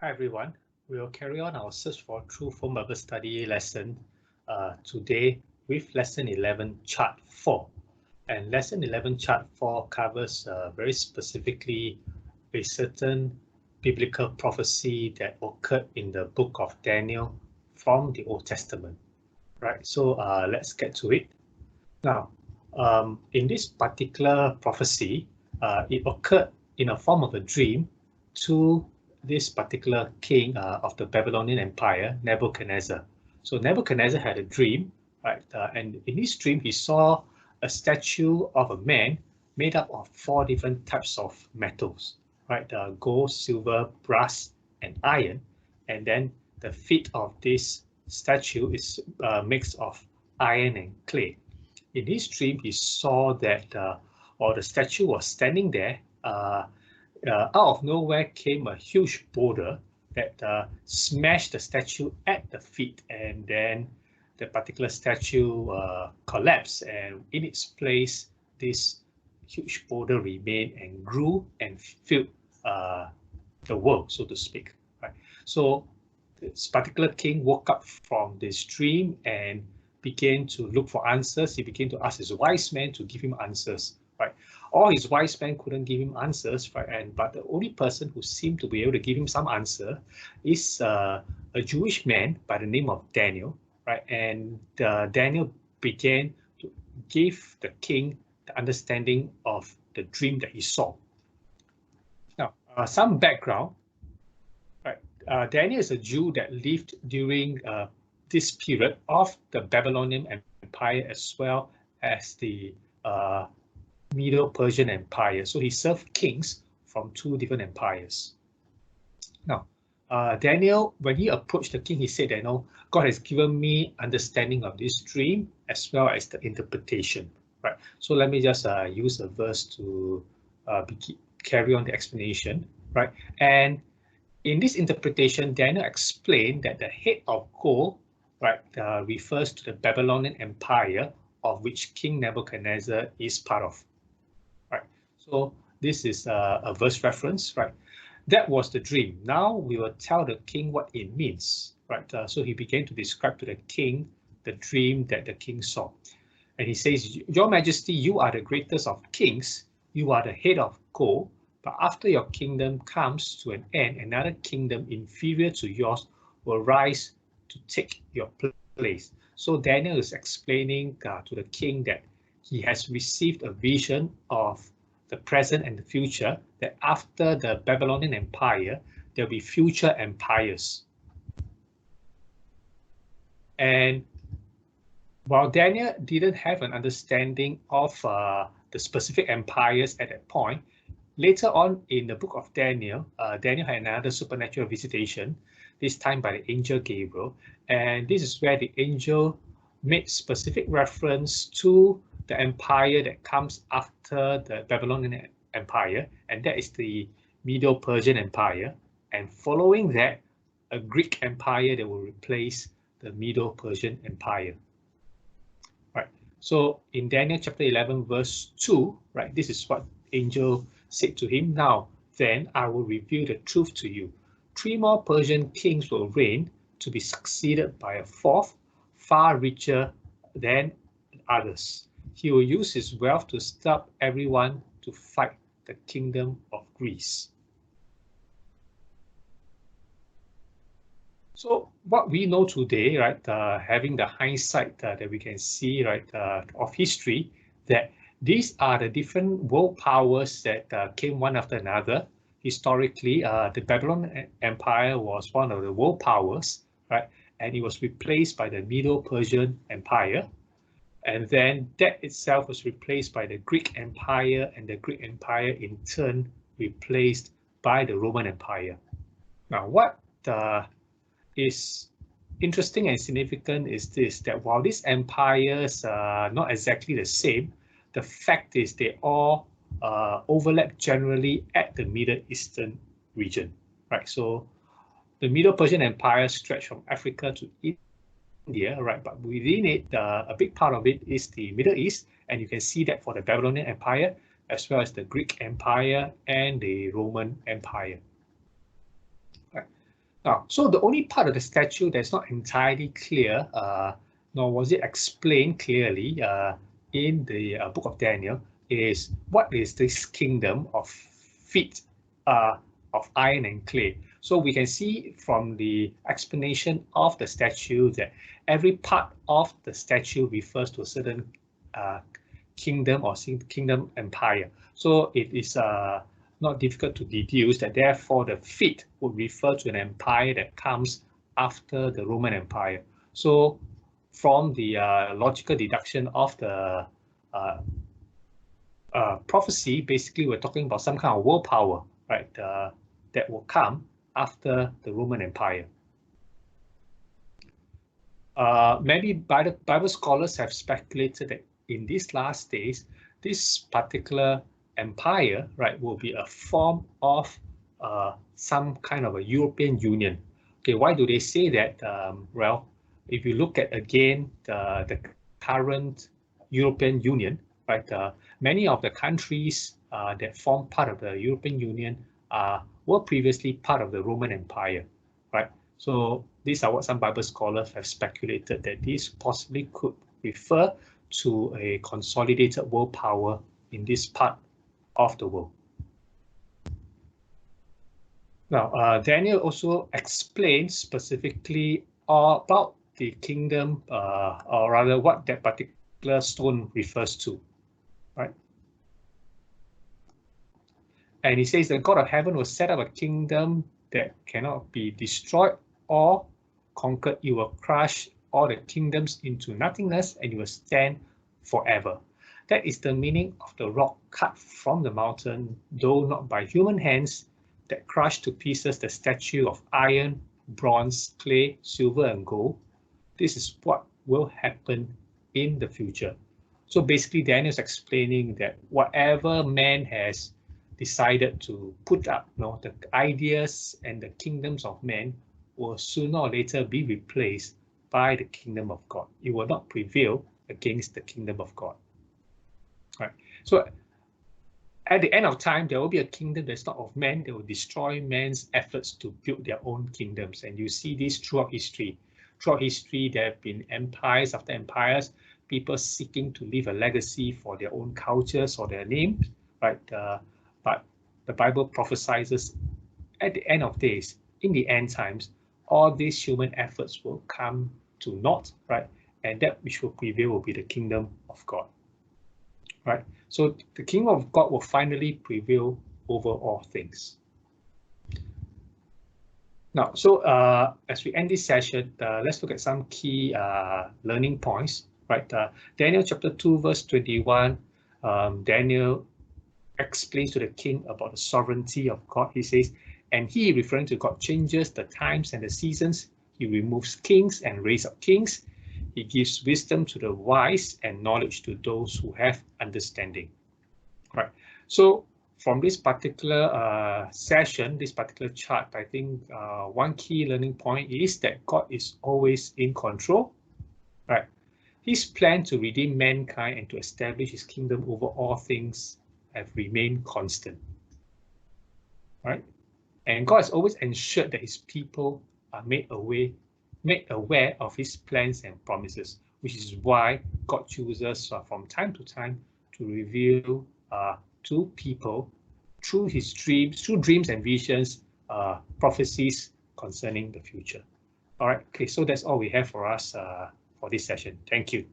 Hi everyone, we will carry on our search for truth from Bible study lesson today with lesson 11 chart 4. And lesson 11 chart 4 covers very specifically a certain biblical prophecy that occurred in the book of Daniel from the Old Testament. Right, so let's get to it. Now, in this particular prophecy, it occurred in a form of a dream to this particular king of the Babylonian Empire, Nebuchadnezzar. So Nebuchadnezzar had a dream, right? And in his dream, he saw a statue of a man made up of 4 different types of metals, right? Gold, silver, brass, and iron. And then the feet of this statue is mixed of iron and clay. In his dream, he saw that while the statue was standing there, out of nowhere came a huge boulder that smashed the statue at the feet, and then the particular statue collapsed, and in its place, this huge boulder remained and grew and filled the world, so to speak. Right. So this particular king woke up from this dream and began to look for answers. He began to ask his wise men to give him answers. Right. All his wise men couldn't give him answers, right? But the only person who seemed to be able to give him some answer is a Jewish man by the name of Daniel, right? And Daniel began to give the king the understanding of the dream that he saw. Now, some background, right? Daniel is a Jew that lived during this period of the Babylonian Empire as well as the Medo-Persian Empire. So he served kings from 2 different empires. Now, Daniel, when he approached the king, he said that, God has given me understanding of this dream as well as the interpretation. Right. So let me just use a verse to carry on the explanation. Right. And in this interpretation, Daniel explained that the head of gold, right, refers to the Babylonian Empire, of which King Nebuchadnezzar is part of. Right. So this is a verse reference, right? That was the dream. Now we will tell the king what it means, right? So he began to describe to the king the dream that the king saw. And he says, Your Majesty, you are the greatest of kings. You are the head of gold. But after your kingdom comes to an end, another kingdom inferior to yours will rise to take your place. So Daniel is explaining to the king that he has received a vision of the present and the future, that after the Babylonian Empire, there'll be future empires. And while Daniel didn't have an understanding of the specific empires at that point, later on in the book of Daniel, Daniel had another supernatural visitation, this time by the angel Gabriel. And this is where the angel made specific reference to the empire that comes after the Babylonian Empire, and that is the Medo-Persian Empire. And following that, a Greek empire that will replace the Medo-Persian Empire. Right. So in Daniel chapter 11, verse 2, right, this is what angel said to him. Now, then I will reveal the truth to you. 3 more Persian kings will reign, to be succeeded by a 4th, far richer than others. He will use his wealth to stop everyone to fight the kingdom of Greece. So what we know today, right, having the hindsight that we can see, right, of history, that these are the different world powers that came one after another. Historically, the Babylonian Empire was one of the world powers, right, and it was replaced by the Medo-Persian Empire. And then that itself was replaced by the Greek Empire, and the Greek Empire in turn replaced by the Roman Empire. Now, what is interesting and significant is this, that while these empires are not exactly the same, the fact is they all overlap generally at the Middle Eastern region, right? So the Medo-Persian Empire stretched from Africa to India, right? But within it, a big part of it is the Middle East, and you can see that for the Babylonian Empire, as well as the Greek Empire and the Roman Empire. Right. Now, so the only part of the statue that's not entirely clear, nor was it explained clearly in the book of Daniel, is what is this kingdom of feet of iron and clay. So we can see from the explanation of the statue that every part of the statue refers to a certain kingdom or kingdom empire. So it is not difficult to deduce that therefore the feet would refer to an empire that comes after the Roman Empire. So from the logical deduction of the prophecy, basically we're talking about some kind of world power, right, that will come after the Roman Empire. Many Bible scholars have speculated that in these last days, this particular empire, right, will be a form of some kind of a European Union. Okay, why do they say that? Well, if you look at again the current European Union, right, many of the countries that form part of the European Union were previously part of the Roman Empire, right? So these are what some Bible scholars have speculated, that this possibly could refer to a consolidated world power in this part of the world. Now, Daniel also explains specifically about the kingdom, or rather what that particular stone refers to, right? And he says the God of heaven will set up a kingdom that cannot be destroyed or conquered. You will crush all the kingdoms into nothingness, and you will stand forever. That is the meaning of the rock cut from the mountain, though not by human hands, that crushed to pieces the statue of iron, bronze, clay, silver, and gold. This is what will happen in the future. So basically, Daniel's explaining that whatever man has decided to put up, the ideas and the kingdoms of men will sooner or later be replaced by the kingdom of God. It will not prevail against the kingdom of God. Right. So at the end of time, there will be a kingdom that's not of men. They will destroy man's efforts to build their own kingdoms. And you see this throughout history. Throughout history, there have been empires after empires, people seeking to leave a legacy for their own cultures or their names, right? But the Bible prophesies at the end of days, in the end times, all these human efforts will come to naught, right? And that which will prevail will be the kingdom of God, right? So the kingdom of God will finally prevail over all things. Now, so as we end this session, let's look at some key learning points, right? Daniel chapter 2, verse 21, Daniel explains to the king about the sovereignty of God. He says, and he, referring to God, changes the times and the seasons. He removes kings and raises up kings. He gives wisdom to the wise and knowledge to those who have understanding. Right. So from this particular session, this particular chart, I think one key learning point is that God is always in control. Right. His plan to redeem mankind and to establish his kingdom over all things have remained constant, right? And God has always ensured that his people are made aware of his plans and promises, which is why God chooses from time to time to reveal to people through his dreams and visions, prophecies concerning the future. All right, okay, so that's all we have for us for this session. Thank you.